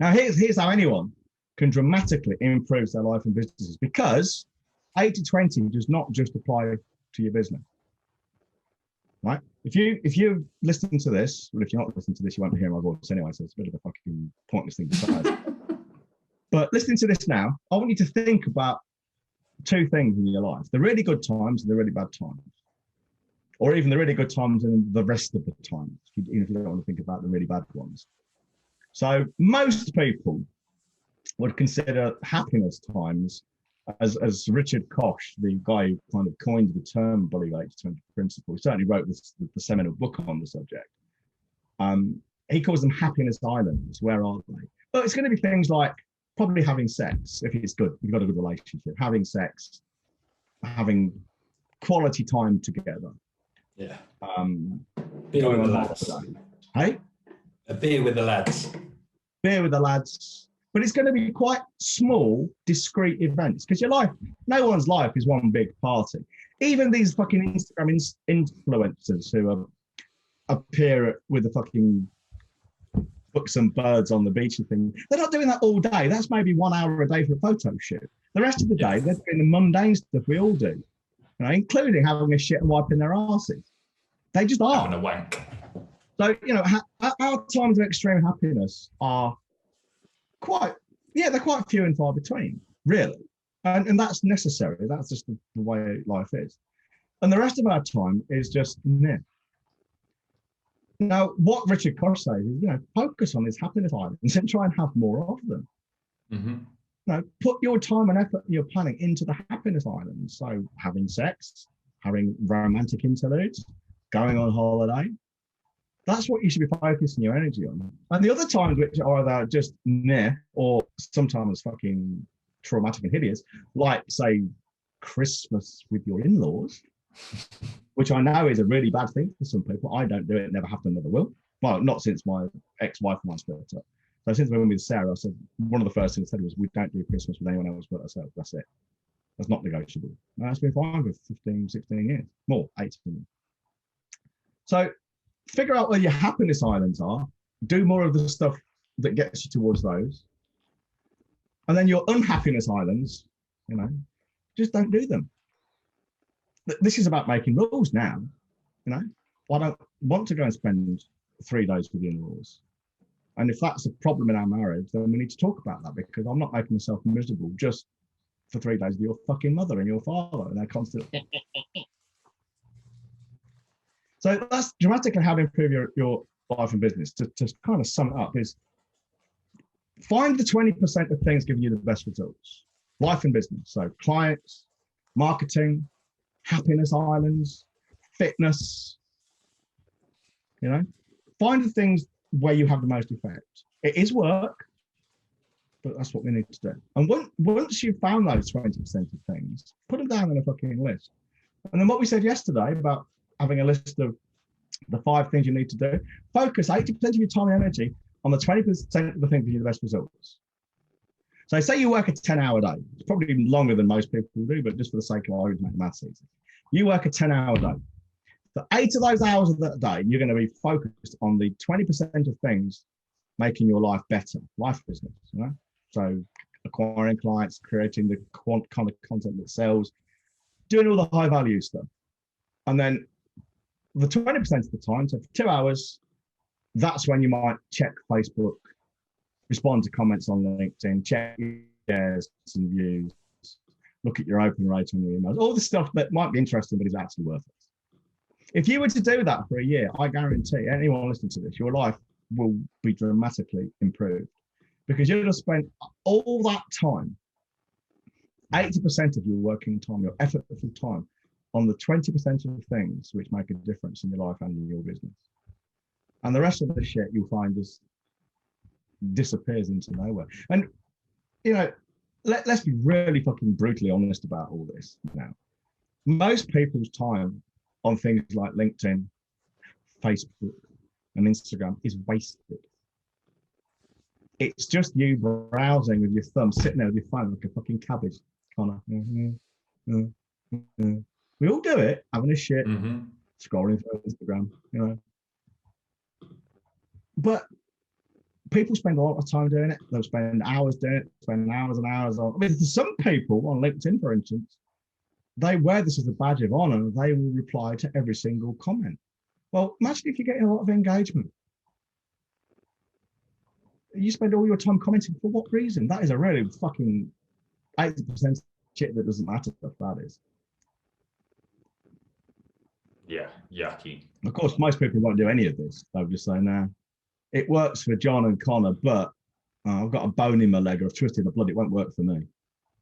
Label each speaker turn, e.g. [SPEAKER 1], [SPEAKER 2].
[SPEAKER 1] Now, here's how anyone can dramatically improve their life and businesses, because 80-20 does not just apply to your business, right? If you're listening to this, well, if you're not listening to this, you won't be hearing my voice anyway, so it's a bit of a fucking pointless thing to say. But listening to this now, I want you to think about two things in your life: the really good times and the really bad times, or even the really good times and the rest of the times, even if you don't want to think about the really bad ones. So most people would consider happiness times, as Richard Koch, the guy who kind of coined the term Bully 80-20 principle, he certainly wrote the seminal book on the subject. He calls them happiness islands. Where are they? Well, it's going to be things like probably having sex, if it's good, you've got a good relationship, having sex, having quality time together.
[SPEAKER 2] Yeah.
[SPEAKER 1] Beer with the lads. Hey?
[SPEAKER 2] A beer with the lads.
[SPEAKER 1] Beer with the lads. But it's going to be quite small, discrete events, because your life, no one's life is one big party. Even these fucking Instagram influencers who appear with the fucking books and birds on the beach and thing, they're not doing that all day. That's maybe 1 hour a day for a photo shoot. The rest of the day, they're doing the mundane stuff we all do, you know, including having a shit and wiping their asses. They just are.
[SPEAKER 2] Having a wank.
[SPEAKER 1] So, you know, our times of extreme happiness are they're quite few and far between, really. And that's necessary. That's just the way life is. And the rest of our time is just meh. Now, what Richard Koch says is, you know, focus on these happiness islands and try and have more of them.
[SPEAKER 2] Mm-hmm.
[SPEAKER 1] You know, put your time and effort and your planning into the happiness islands. So having sex, having romantic interludes, going on holiday. That's what you should be focusing your energy on. And the other times, which are either just meh or sometimes fucking traumatic and hideous, like, say, Christmas with your in-laws, which I know is a really bad thing for some people. I don't do it, never have done, never will. Well, not since my ex-wife and I split up. So since we went with Sarah, I said, one of the first things I said was, we don't do Christmas with anyone else but ourselves. That's it. That's not negotiable. And that's been fine for 15, 16 years. More, 18 years. So figure out where your happiness islands are, do more of the stuff that gets you towards those. And then your unhappiness islands, you know, just don't do them. This is about making rules now, you know. I don't want to go and spend 3 days with the in-laws. And if that's a problem in our marriage, then we need to talk about that, because I'm not making myself miserable just for 3 days with your fucking mother and your father, and they're constantly. So that's dramatically how to improve your life and business. To kind of sum it up is, find the 20% of things giving you the best results. Life and business. So clients, marketing, happiness islands, fitness, you know. Find the things where you have the most effect. It is work, but that's what we need to do. And once you've found those 20% of things, put them down on a fucking list. And then what we said yesterday about having a list of the 5 things you need to do, focus 80% of your time and energy on the 20% of the things that give you the best results. So say you work a 10-hour day. It's probably longer than most people do, but just for the sake of argument, make the maths easy. You work a 10-hour day. For 8 of those hours of that day, you're going to be focused on the 20% of things making your life better, life business, you know? So acquiring clients, creating the kind of content that sells, doing all the high value stuff. And then the 20% of the time, so for 2 hours, that's when you might check Facebook, respond to comments on LinkedIn, check shares and views, look at your open rate on your emails, all the stuff that might be interesting but is actually worthless. If you were to do that for a year, I guarantee anyone listening to this, your life will be dramatically improved, because you'll have spent all that time, 80% of your working time, your effortful time, on the 20% of things which make a difference in your life and in your business. And the rest of the shit you'll find just disappears into nowhere. And, you know, let's be really fucking brutally honest about all this now. Most people's time on things like LinkedIn, Facebook, and Instagram is wasted. It's just you browsing with your thumb, sitting there with your phone like a fucking cabbage. Connor. We all do it, having a shit, scrolling through Instagram, you know. But people spend a lot of time doing it. They'll spend hours doing it, spend hours and hours on. I mean, some people on LinkedIn, for instance, they wear this as a badge of honor. They will reply to every single comment. Well, imagine if you're getting a lot of engagement. You spend all your time commenting for what reason? That is a really fucking 80% shit that doesn't matter stuff, that is.
[SPEAKER 3] Yeah, yucky.
[SPEAKER 1] Of course, most people won't do any of this. They'll just say, no, it works for John and Connor, but I've got a bone in my leg or I've twisted my blood. It won't work for me.